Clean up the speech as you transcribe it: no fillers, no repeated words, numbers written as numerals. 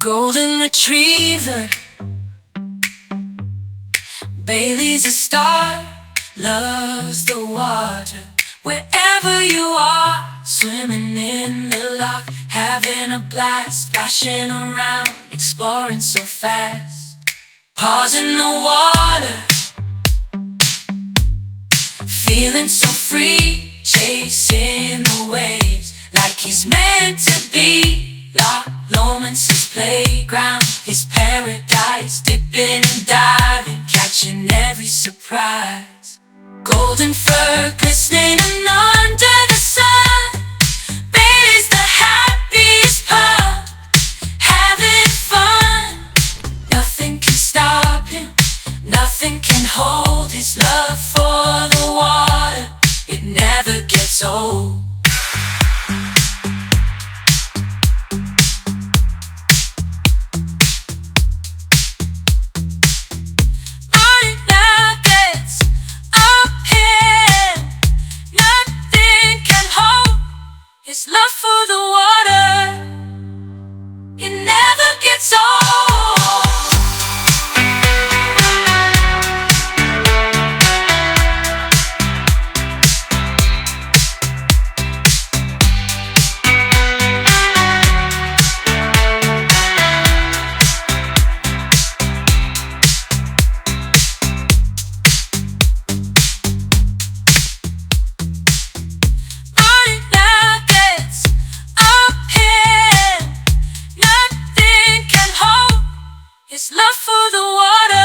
golden retriever. Bailey's a star, loves the water. Wherever you are, swimming in the loch, having a blast, splashing around, exploring so fast. Paws in the water, feeling so free, chasing the waves like he's meant to be. Loch Lomond's his playground, his paradise, dipping and diving, catching every surprise. Golden fur glistening under the sun, Bailey's the happiest pup, having fun. Nothing can stop him, nothing can hold his love for the water. It never gets old. His love for the water, it never gets old. His love for the water.